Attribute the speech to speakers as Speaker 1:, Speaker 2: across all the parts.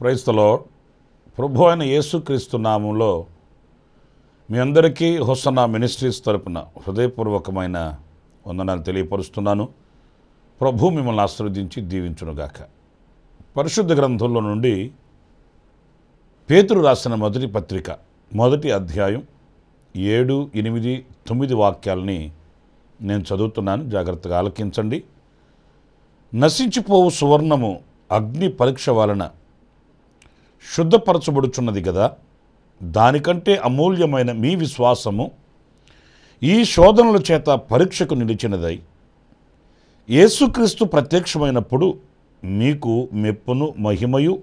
Speaker 1: Praise the lord. ప్రభు అయిన యేసుక్రీస్తు నామంలో మీ అందరికీ హోసన్నా మినిస్ట్రీస్ తరపున హృదయపూర్వకమైన వందనాలు తెలియపరుస్తున్నాను. ప్రభు మిమ్మల్ని ఆశీర్వదించి దీవించునుగాక. పరిశుద్ధ గ్రంథంలో నుండి పేతురు రాసిన మొదటి పత్రిక 1వ అధ్యాయం 7, 8, 9 వాక్యాలని నేను చదువుతున్నాను. జాగ్రత్తగా ఆలకించండి. నశించిపోవు సువర్ణము అగ్ని పరీక్ష వలన శుద్ధపరచబడుచున్నది కదా, దానికంటే అమూల్యమైన మీ విశ్వాసము ఈ శోధనల చేత పరీక్షకు నిలిచినదై యేసుక్రీస్తు ప్రత్యక్షమైనప్పుడు మీకు మెప్పును మహిమయు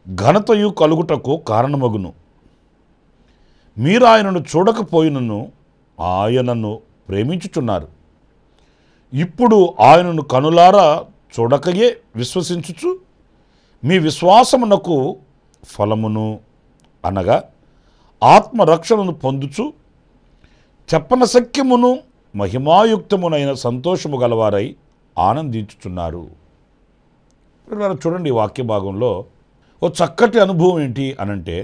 Speaker 1: ఘనతయు కలుగుటకు కారణమగును. మీరు ఆయనను చూడకపోయినను ఆయనను ప్రేమించుచున్నారు. ఇప్పుడు ఆయనను కనులారా చూడకయే విశ్వసించుచు మీ విశ్వాసమునకు ఫలమును అనగా ఆత్మరక్షణను పొందుచు చెప్పనశక్యమును మహిమాయుక్తమునైన సంతోషము గలవారై ఆనందించుచున్నారు. చూడండి, ఈ వాక్య భాగంలో ఓ చక్కటి అనుభవం ఏంటి అనంటే,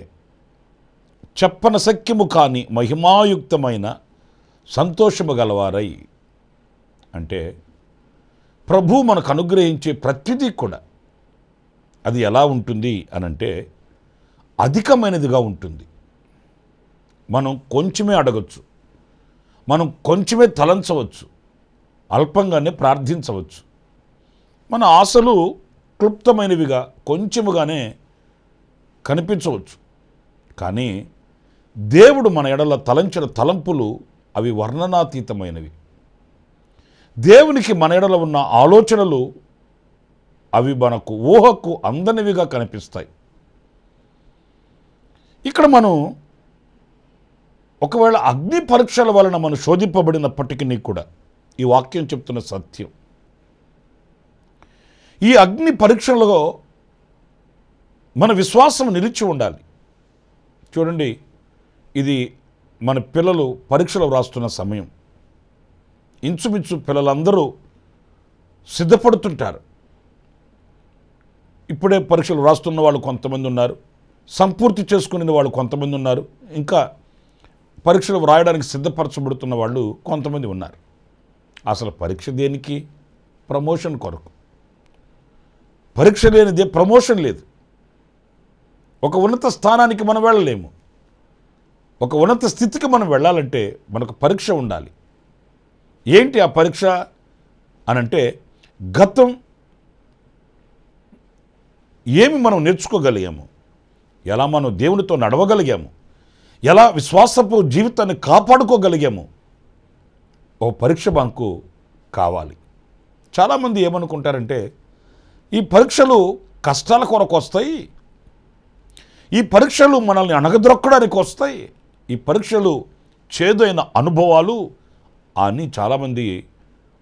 Speaker 1: చెప్పనశక్యము కాని మహిమాయుక్తమైన సంతోషము గలవారై అంటే ప్రభు మనకు అనుగ్రహించే ప్రతిదీ కూడా అది ఎలా ఉంటుంది అనంటే అధికమైనదిగా ఉంటుంది. మనం కొంచెమే అడగచ్చు, మనం కొంచెమే తలంచవచ్చు, అల్పంగానే ప్రార్థించవచ్చు. మన ఆశలు క్లుప్తమైనవిగా కొంచెముగానే కనిపించవచ్చు. కానీ దేవుడు మన ఎడల తలంచిన తలంపులు అవి వర్ణనాతీతమైనవి. దేవునికి మన ఎడల ఉన్న ఆలోచనలు అవి మనకు ఊహకు అందనివిగా కనిపిస్తాయి. ఇక్కడ మనం ఒకవేళ అగ్ని పరీక్షల వలన మనం శోధింపబడినప్పటికీ కూడా ఈ వాక్యం చెప్తున్న సత్యం, ఈ అగ్ని పరీక్షలలో మన విశ్వాసం నిలిచి ఉండాలి. చూడండి, ఇది మన పిల్లలు పరీక్షలు వ్రాస్తున్న సమయం. ఇంచుమించు పిల్లలందరూ సిద్ధపడుతుంటారు. ఇప్పుడే పరీక్షలు వ్రాస్తున్న వాళ్ళు కొంతమంది ఉన్నారు, సంపూర్తి చేసుకునే వాళ్ళు కొంతమంది ఉన్నారు, ఇంకా పరీక్షలు వ్రాయడానికి సిద్ధపరచబడుతున్న వాళ్ళు కొంతమంది ఉన్నారు. అసలు పరీక్ష దేనికి? ప్రమోషన్ కొరకు. పరీక్ష లేనిదే ప్రమోషన్ లేదు. ఒక ఉన్నత స్థానానికి మనం వెళ్ళలేము. ఒక ఉన్నత స్థితికి మనం వెళ్ళాలంటే మనకు పరీక్ష ఉండాలి. ఏంటి ఆ పరీక్ష అనంటే, గతం ఏమి మనం నేర్చుకోగలిగాము, ఎలా మనం దేవునితో నడవగలిగాము, ఎలా విశ్వాసపు జీవితాన్ని కాపాడుకోగలిగాము, ఓ పరీక్ష మనకు కావాలి. చాలామంది ఏమనుకుంటారంటే, ఈ పరీక్షలు కష్టాల కొరకు వస్తాయి, ఈ పరీక్షలు మనల్ని అణగద్రొక్కడానికి వస్తాయి, ఈ పరీక్షలు చేదైన అనుభవాలు అని చాలామంది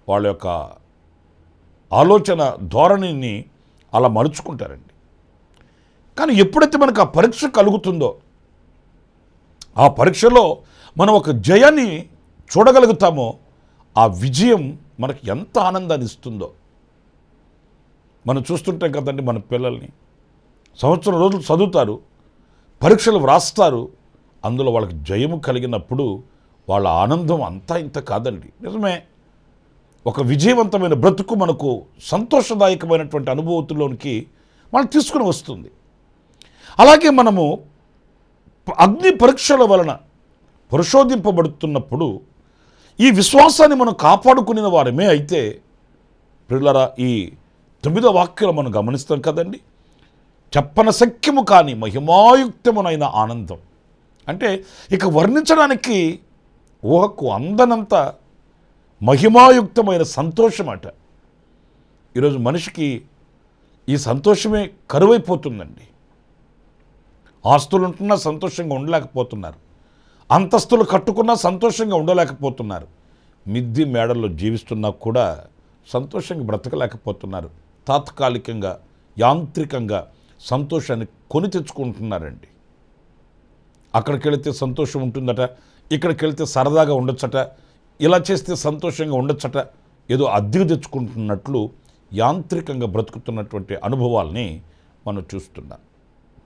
Speaker 1: వాళ్ళ యొక్క ఆలోచన ధోరణిని అలా మలుచుకుంటారండి. కానీ ఎప్పుడైతే మనకు ఆ పరీక్ష కలుగుతుందో, ఆ పరీక్షలో మనం ఒక జయాన్ని చూడగలుగుతామో, ఆ విజయం మనకి ఎంత ఆనందాన్ని ఇస్తుందో. మనం చూస్తుంటాం కదండి, మన పిల్లల్ని సంవత్సరం రోజులు చదువుతారు, పరీక్షలు వ్రాస్తారు, అందులో వాళ్ళకి జయము కలిగినప్పుడు వాళ్ళ ఆనందం అంతా ఇంత కాదండి. నిజమే, ఒక విజయవంతమైన బ్రతుకు మనకు సంతోషదాయకమైనటువంటి అనుభూతిలోనికి మనం తీసుకుని వస్తుంది. అలాగే మనము అగ్ని పరీక్షల వలన పరిశోధింపబడుతున్నప్పుడు ఈ విశ్వాసాన్ని మనం కాపాడుకునే వారమే అయితే, ప్రియులారా, ఈ 9వ వాక్యంలో మనం గమనిస్తాం కదండి, చెప్పనశక్యము కాని మహిమాయుక్తమునైన ఆనందం. అంటే ఇక వర్ణించడానికి ఊహకు అందనంత మహిమాయుక్తమైన సంతోషం అట. ఈరోజు మనిషికి ఈ సంతోషమే కరువైపోతుందండి. ఆస్తులు ఉంటున్నా సంతోషంగా ఉండలేకపోతున్నారు, అంతస్తులు కట్టుకున్నా సంతోషంగా ఉండలేకపోతున్నారు, మిద్ది మేడల్లో జీవిస్తున్నా కూడా సంతోషంగా బ్రతకలేకపోతున్నారు. తాత్కాలికంగా యాంత్రికంగా సంతోషాన్ని కొని తెచ్చుకుంటున్నారండి. అక్కడికి వెళితే సంతోషం ఉంటుందట, ఇక్కడికి వెళితే సరదాగా ఉండొచ్చట, ఇలా చేస్తే సంతోషంగా ఉండొచ్చట, ఏదో అద్దెకు తెచ్చుకుంటున్నట్లు యాంత్రికంగా బ్రతుకుతున్నటువంటి అనుభవాల్ని మనం చూస్తున్నాం.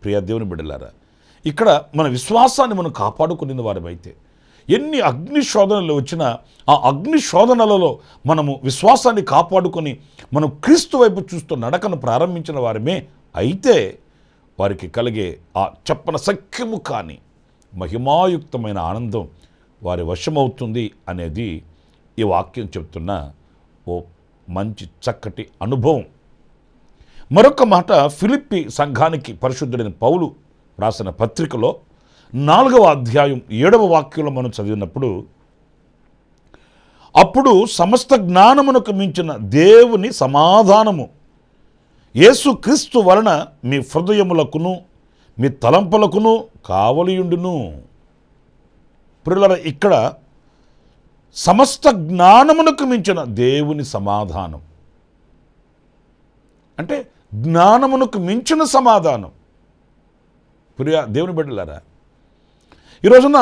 Speaker 1: ప్రియ దేవుని బిడ్డలారా, ఇక్కడ మన విశ్వాసాన్ని మనం కాపాడుకునే వారమైతే ఎన్ని అగ్ని శోధనలు వచ్చినా ఆ అగ్ని శోధనలలో మనము విశ్వాసాన్ని కాపాడుకొని మనం క్రీస్తు వైపు చూస్తూ నడకను ప్రారంభించిన వారమే అయితే వారికి కలిగే ఆ చెప్పన సఖ్యము కాని మహిమాయుక్తమైన ఆనందం వారి వశమవుతుంది అనేది ఈ వాక్యం చెప్తున్న ఓ మంచి చక్కటి అనుభవం. మరొక మాట ఫిలిప్పి సంఘానికి పరిశుద్ధుడైన పౌలు రాసిన పత్రికలో 4వ అధ్యాయం 7వ వాక్యంలో మనం చదివినప్పుడు, అప్పుడు సమస్త జ్ఞానమునకు మించిన దేవుని సమాధానము యేసుక్రీస్తు వలన మీ హృదయములకును మీ తలంపులకును కావలియుండును. ప్రియులారా, ఇక్కడ సమస్త జ్ఞానమునకు మించిన దేవుని సమాధానం అంటే జ్ఞానమునకు మించిన సమాధానం. ప్రియ దేవుని బిడ్డలారా, ఈ రోజున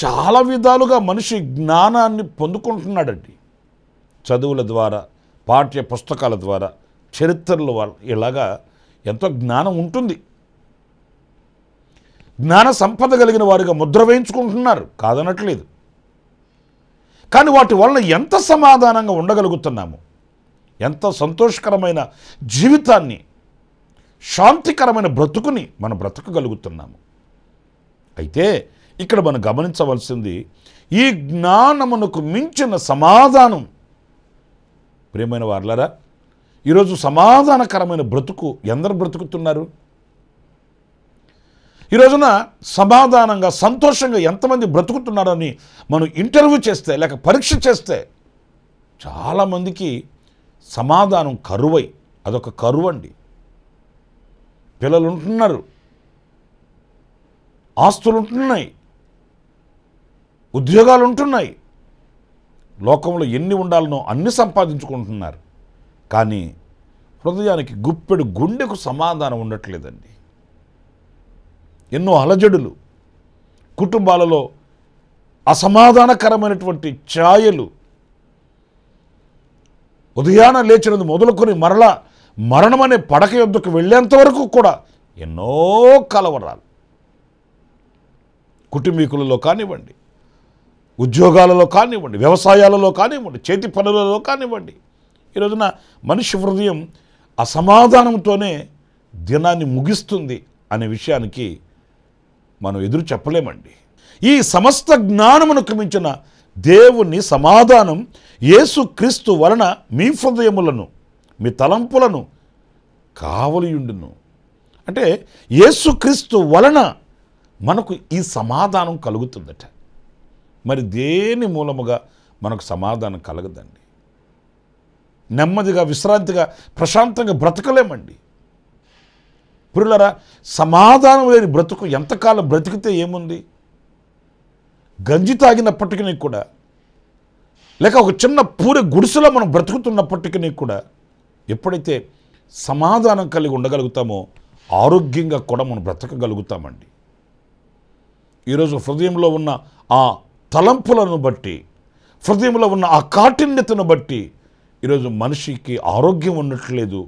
Speaker 1: చాలా విధాలుగా మనిషి జ్ఞానాన్ని పొందుకుంటున్నాడండి. చదువుల ద్వారా, పాఠ్య పుస్తకాల ద్వారా, చరిత్రల వల్ల ఇలాగా ఎంతో జ్ఞానం ఉంటుంది. జ్ఞాన సంపద కలిగిన వారిగా ముద్ర వేయించుకుంటున్నారు, కాదనట్లేదు. కానీ వాటి వలన ఎంత సమాధానంగా ఉండగలుగుతున్నాము, ఎంత సంతోషకరమైన జీవితాన్ని, శాంతికరమైన బ్రతుకుని మనం బ్రతకగలుగుతున్నాము. అయితే ఇక్కడ మనం గమనించవలసింది ఈ జ్ఞానమునకు మించిన సమాధానం. ప్రియమైన వారలారా, ఈరోజు సమాధానకరమైన బ్రతుకు ఎందరు బ్రతుకుతున్నారు? ఈ రోజున సమాధానంగా సంతోషంగా ఎంతమంది బ్రతుకుతున్నారని మనం ఇంటర్వ్యూ చేస్తే లేక పరీక్ష చేస్తే చాలామందికి సమాధానం కరువై, అదొక కరువండి. పిల్లలు ఉంటున్నారు, ఆస్తులు ఉంటున్నాయి, ఉద్యోగాలు ఉంటున్నాయి, లోకంలో ఎన్ని ఉండాలనో అన్ని సంపాదించుకుంటున్నారు. కానీ హృదయానికి గుప్పెడు గుండెకు సమాధానం ఉండట్లేదండి. ఎన్నో అలజడులు, కుటుంబాలలో అసమాధానకరమైనటువంటి ఛాయలు, ఉదయాన లేచినది మొదలుకొని మరలా మరణమనే పడక యొద్దకు వెళ్ళేంత వరకు కూడా ఎన్నో కలవరాలు. కుటుంబీకులలో కానివ్వండి, ఉద్యోగాలలో కానివ్వండి, వ్యవసాయాలలో కానివ్వండి, చేతి పనులలో కానివ్వండి, ఈ రోజున మనిషి హృదయం అసమాధానంతోనే దినాన్ని ముగిస్తుంది అనే విషయానికి మనం ఎదురు చెప్పలేమండి. ఈ సమస్త జ్ఞానమునకు మించిన దేవుని సమాధానం యేసుక్రీస్తు వలన మీ హృదయములను మీ తలంపులను కావలియుండును. అంటే యేసుక్రీస్తు వలన మనకు ఈ సమాధానం కలుగుతుందట. మరి దేని మూలముగా మనకు సమాధానం కలగదండి. నెమ్మదిగా, విశ్రాంతిగా, ప్రశాంతంగా బ్రతకలేమండి. పురులరా, సమాధానం లేని బ్రతుకు ఎంతకాలం బ్రతికితే ఏముంది? గంజి తాగినప్పటికీ కూడా, లేక ఒక చిన్న పూరి గుడిసెలో మనం బ్రతుకుతున్నప్పటికీ కూడా ఎప్పుడైతే సమాధానం కలిగి ఉండగలుగుతామో ఆరోగ్యంగా కూడా మనం బ్రతకగలుగుతామండి. ఈరోజు హృదయంలో ఉన్న ఆ తలంపులను బట్టి, హృదయంలో ఉన్న ఆ కాఠిన్యతను బట్టి ఈరోజు మనిషికి ఆరోగ్యం ఉండట్లేదు,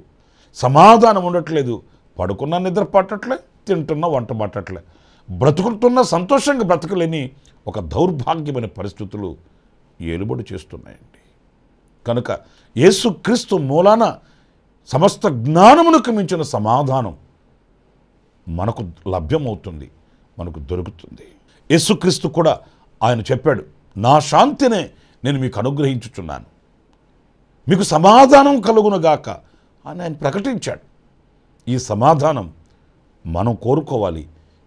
Speaker 1: సమాధానం ఉండట్లేదు. పడుకున్నా నిద్ర పట్టట్లే, తింటున్నా వంట పట్టట్లే, బ్రతుకుతున్నా సంతోషంగా బ్రతకలేని ఒక దౌర్భాగ్యమైన పరిస్థితులు ఏలుబడి చేస్తున్నాయండి. కనుక యేసుక్రీస్తు మూలాన సమస్త జ్ఞానమునకు మించిన సమాధానం మనకు లభ్యమవుతుంది, మనకు దొరుకుతుంది. యేసుక్రీస్తు కూడా ఆయన చెప్పాడు, నా శాంతినే నేను మీకు అనుగ్రహించుచున్నాను, మీకు సమాధానం కలుగునుగాక అని ఆయన ప్రకటించాడు. ఈ సమాధానం మనం కోరుకోవాలి.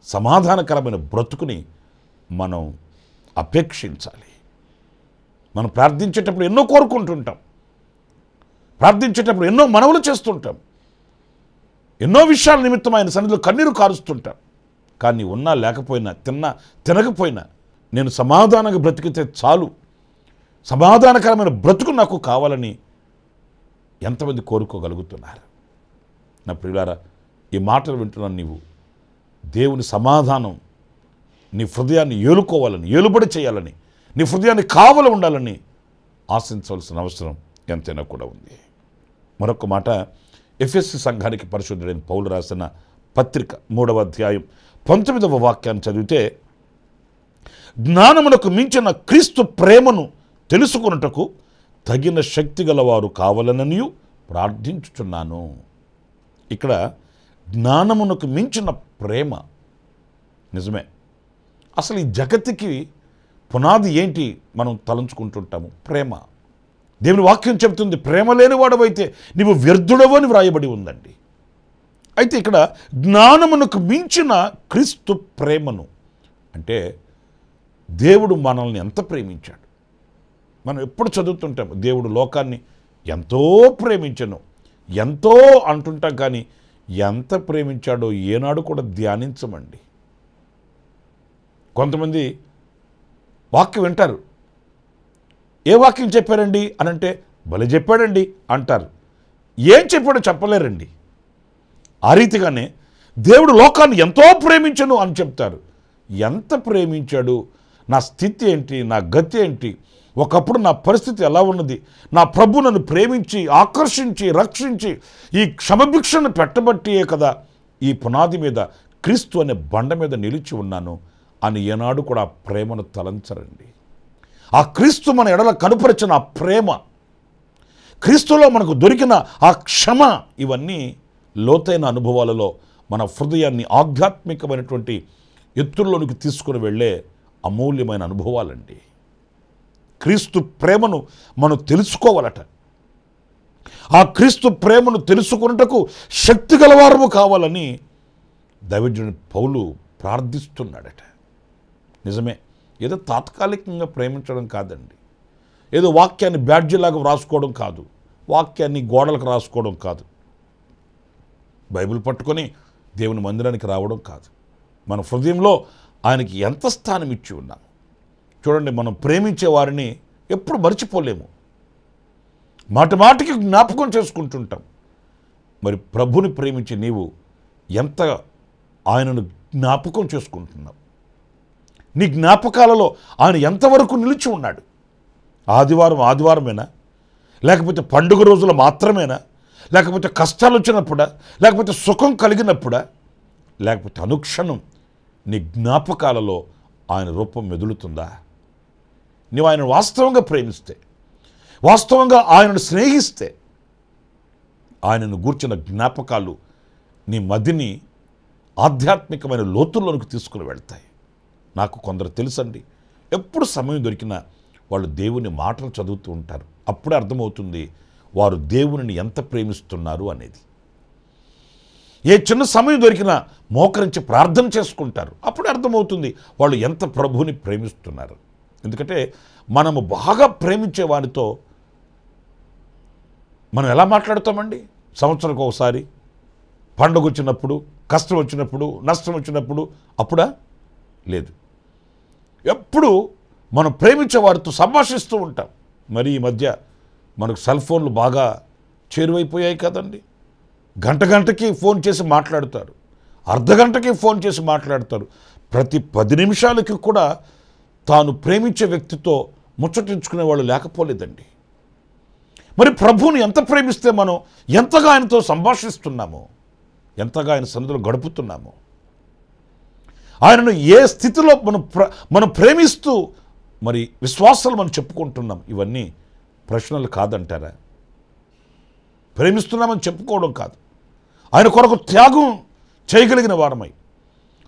Speaker 1: సమాధానకరమైన బ్రతుకుని మనం అపేక్షించాలి. మనం ప్రార్థించేటప్పుడు ఎన్నో కోరుకుంటుంటాం. ప్రార్థించేటప్పుడు ఎన్నో మనవులు చేస్తుంటాం, ఎన్నో విషయాల నిమిత్తం ఆయన సన్నిధిలో కన్నీరు కారుస్తుంటాం. కానీ ఉన్నా లేకపోయినా, తినకపోయినా నేను సమాధానంగా బ్రతికితే చాలు, సమాధానకరమైన బ్రతుకు నాకు కావాలని ఎంతమంది కోరుకోగలుగుతున్నారు? నా ప్రియులారా, ఈ మాటలు వింటున్నాను. నీవు దేవుని సమాధానం నీ హృదయాన్ని ఏలుకోవాలని, ఏలుబడి చేయాలని, నీ హృదయాన్ని కావలి ఉండాలని ఆశించవలసిన అవసరం ఎంతైనా కూడా ఉంది. మరొక మాట, ఎఫెసీ సంఘానికి పరిశుద్ధుడైన పౌలు రాసిన పత్రిక 3వ అధ్యాయం 19వ వాక్యాన్ని చదివితే, జ్ఞానమునకు మించిన క్రీస్తు ప్రేమను తెలుసుకొనుటకు తగిన శక్తి గలవారు కావాలననియు ప్రార్థించుచున్నాను. ఇక్కడ జ్ఞానమునకు మించిన ప్రేమ. నిజమే, అసలు ఈ జగత్తుకి పునాది ఏంటి మనం తలంచుకుంటుంటాము? ప్రేమ. దేవుని వాక్యం చెబుతుంది, ప్రేమ లేని వాడవైతే నీవు వ్యర్థుడవు అని వ్రాయబడి ఉందండి. అయితే ఇక్కడ జ్ఞానమునకు మించిన క్రీస్తు ప్రేమను అంటే దేవుడు మనల్ని ఎంత ప్రేమించాడు. మనం ఎప్పుడు చదువుతుంటాం, దేవుడు లోకాన్ని ఎంతో ప్రేమించను, ఎంతో అంటుంటాం, కానీ ఎంత ప్రేమించాడో ఏనాడు కూడా ధ్యానించమండి. కొంతమంది వాక్యం వింటారు, ఏ వాక్యం చెప్పారండి అని అంటే, భలే చెప్పాడండి అంటారు. ఏం చెప్పాడో చెప్పలేరండి. ఆ రీతిగానే దేవుడు లోకాన్ని ఎంతో ప్రేమించను అని చెప్తారు. ఎంత ప్రేమించాడు, నా స్థితి ఏంటి, నా గతి ఏంటి, ఒకప్పుడు నా పరిస్థితి ఎలా ఉన్నది, నా ప్రభు నన్ను ప్రేమించి ఆకర్షించి రక్షించి ఈ క్షమభిక్షను పెట్టబట్టియే కదా ఈ పునాది మీద, క్రీస్తు అనే బండ మీద నిలిచి ఉన్నాను అని ఏనాడు కూడా ఆ ప్రేమను తలంచరండి. ఆ క్రీస్తు మన ఎడల కనుపరిచిన ఆ ప్రేమ, క్రీస్తులో మనకు దొరికిన ఆ క్షమ, ఇవన్నీ లోతైన అనుభవాలలో మన హృదయాన్ని ఆధ్యాత్మికమైనటువంటి ఎత్తుల్లోనికి తీసుకుని వెళ్ళే అమూల్యమైన అనుభవాలండి. క్రీస్తు ప్రేమను మనం తెలుసుకోవాలట. ఆ క్రీస్తు ప్రేమను తెలుసుకున్నటకు శక్తి గలవారము కావాలని దైవజనుడు పౌలు ప్రార్థిస్తున్నాడట. నిజమే, ఏదో తాత్కాలికంగా ప్రేమించడం కాదండి, ఏదో వాక్యాన్ని బ్యాడ్జీలాగా వ్రాసుకోవడం కాదు, వాక్యాన్ని గోడలకు రాసుకోవడం కాదు, బైబిల్ పట్టుకొని దేవుని మందిరానికి రావడం కాదు. మన హృదయంలో ఆయనకి ఎంత స్థానం ఇచ్చి ఉన్నాము చూడండి. మనం ప్రేమించే వారిని ఎప్పుడు మర్చిపోలేము, మాటి మాటికి జ్ఞాపకం చేసుకుంటుంటాం. మరి ప్రభుని ప్రేమించి నీవు ఎంత ఆయనను జ్ఞాపకం చేసుకుంటున్నావు? నీ జ్ఞాపకాలలో ఆయన ఎంతవరకు నిలిచి ఉన్నాడు? ఆదివారమేనా, లేకపోతే పండుగ రోజులు మాత్రమేనా, లేకపోతే కష్టాలు వచ్చినప్పుడా, లేకపోతే సుఖం కలిగినప్పుడా, లేకపోతే అనుక్షణం నీ జ్ఞాపకాలలో ఆయన రూపం మెదులుతుందా? నీవు ఆయన వాస్తవంగా ప్రేమిస్తే, వాస్తవంగా ఆయనను స్నేహిస్తే, ఆయనను గూర్చిన జ్ఞాపకాలు నీ మదిని ఆధ్యాత్మికమైన లోతుల్లోనికి తీసుకుని వెళ్తాయి. నాకు కొందరు తెలుసండి, ఎప్పుడు సమయం దొరికినా వాళ్ళు దేవుని మాటలు చదువుతూ ఉంటారు. అప్పుడే అర్థమవుతుంది వారు దేవునిని ఎంత ప్రేమిస్తున్నారు అనేది. ఏ చిన్న సమయం దొరికినా మోకరించి ప్రార్థన చేసుకుంటారు. అప్పుడే అర్థమవుతుంది వాళ్ళు ఎంత ప్రభువుని ప్రేమిస్తున్నారు. ఎందుకంటే మనము బాగా ప్రేమించే వారితో మనం ఎలా మాట్లాడుతామండి? సంవత్సరానికి ఒకసారి, పండుగ వచ్చినప్పుడు, కష్టం వచ్చినప్పుడు, నష్టం వచ్చినప్పుడు, అప్పుడా? లేదు. ఎప్పుడు మనం ప్రేమించే వారితో సంభాషిస్తూ ఉంటాం. మరి ఈ మధ్య మనకు సెల్ ఫోన్లు బాగా చేరువైపోయాయి కదండి. గంటకి ఫోన్ చేసి మాట్లాడతారు, అర్ధగంటకి ఫోన్ చేసి మాట్లాడతారు. ప్రతి 10 నిమిషాలకి కూడా తాను ప్రేమించే వ్యక్తితో ముచ్చటించుకునే వాళ్ళు లేకపోలేదండి. మరి ప్రభువుని ఎంత ప్రేమిస్తే మనం ఎంతగా ఆయనతో సంభాషిస్తున్నామో, ఎంతగా ఆయన సన్నిధిలో గడుపుతున్నామో, ఆయనను ఏ స్థితిలో మనం ప్రేమిస్తూ మరి విశ్వాసాలు మనం చెప్పుకుంటున్నాం, ఇవన్నీ ప్రశ్నలు కాదంటారా? ప్రేమిస్తున్నామని చెప్పుకోవడం కాదు, ఆయన కొరకు త్యాగం చేయగలిగిన వారమై,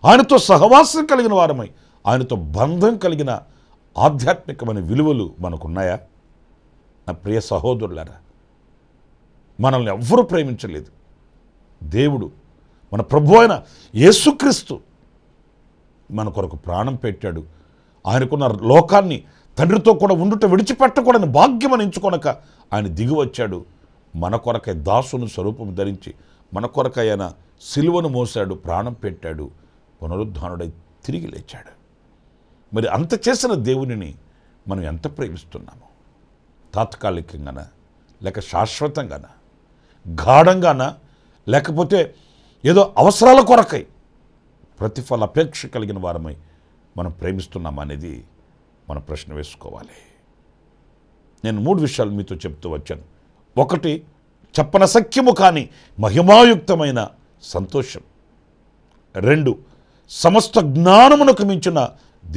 Speaker 1: ఆయనతో సహవాసం కలిగిన వారమై, ఆయనతో బంధం కలిగిన ఆధ్యాత్మికమైన విలువలు మనకున్నాయా? నా ప్రియ సహోదరులారా, మనల్ని ఎవ్వరూ ప్రేమించలేదు. దేవుడు, మన ప్రభు అయిన యేసుక్రీస్తు మన కొరకు ప్రాణం పెట్టాడు. ఆయనకున్న లోకాన్ని తండ్రితో కూడా ఉండుట విడిచిపెట్టకూడని భాగ్యం అని ఎంచుకొనక ఆయన దిగి వచ్చాడు. మన కొరకై దాసుని స్వరూపం ధరించి మన కొరకై ఆయన సిలువను మోసాడు, ప్రాణం పెట్టాడు, పునరుద్ధానుడై తిరిగి లేచాడు. మరి అంత చేసిన దేవునిని మనం ఎంత ప్రేమిస్తున్నాము? తాత్కాలికంగానా, లేక శాశ్వతంగానా, గాఢంగానా, లేకపోతే ఏదో అవసరాల కొరకై ప్రతిఫల అపేక్ష కలిగిన వారమై మనం ప్రేమిస్తున్నామా అనేది మనం ప్రశ్న వేసుకోవాలి. నేను 3 విషయాలు మీతో చెప్తూ వచ్చాను. 1, చెప్పనసఖ్యము కాని మహిమాయుక్తమైన సంతోషం. 2, సమస్త జ్ఞానమునకు మించిన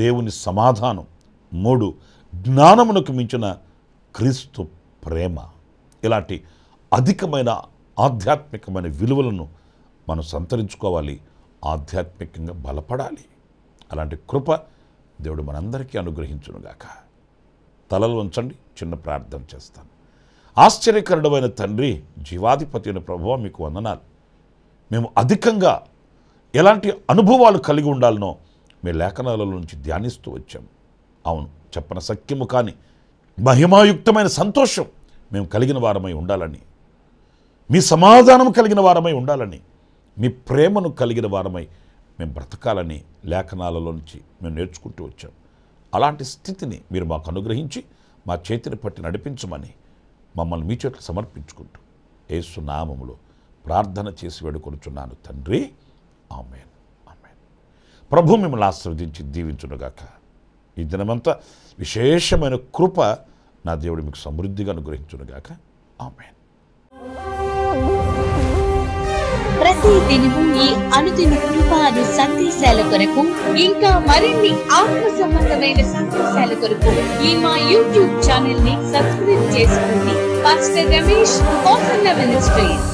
Speaker 1: దేవుని సమాధానం. 3, జ్ఞానమునకు మించిన క్రీస్తు ప్రేమ. ఇలాంటి అధికమైన ఆధ్యాత్మికమైన విలువలను మనం సంతరించుకోవాలి, ఆధ్యాత్మికంగా బలపడాలి. అలాంటి కృప దేవుడు మనందరికీ అనుగ్రహించునుగాక. తలలు ఉంచండి, చిన్న ప్రార్థన చేస్తాను. ఆశ్చర్యకరుడమైన తండ్రి, జీవాధిపతి అయిన ప్రభువా, మీకు వందనాలు. మేము అధికంగా ఎలాంటి అనుభవాలు కలిగి ఉండాలనో మీ లేఖనాల నుంచి ధ్యానిస్తూ వచ్చాము. అవును, చెప్పనసఖ్యము కాని మహిమాయుక్తమైన సంతోషం మేము కలిగిన వారమై ఉండాలని, మీ సమాధానం కలిగిన వారమై ఉండాలని, మీ ప్రేమను కలిగిన వారమై మేము బ్రతకాలని లేఖనాలలో నుంచి మేము నేర్చుకుంటూ వచ్చాం. అలాంటి స్థితిని మీరు మాకు అనుగ్రహించి మా చేతిని పట్టి నడిపించమని మమ్మల్ని మీ చేతులు సమర్పించుకుంటూ యేసు నామములో ప్రార్థన చేసి వేడుకొనుచున్నాను తండ్రి. ఆమేన్, ఆమేన్. ప్రభు మిమ్మల్ని ఆశీర్వదించి దీవించునుగాక. ఈ దినమంతా విశేషమైన కృప నా దేవుడు మీకు సమృద్ధిగా అనుగ్రహించునుగాక. ఆమేన్.
Speaker 2: ప్రతి దినము ఈ అనుదిన కృపాను సందేశాల కొరకు, ఇంకా మరిన్ని ఆత్మ సంబంధమైన సందేశాల కొరకు ఈ మా యూట్యూబ్ ఛానల్ ని సబ్స్క్రైబ్ చేసుకోండి. Pastor Ramesh, hosanna ministries.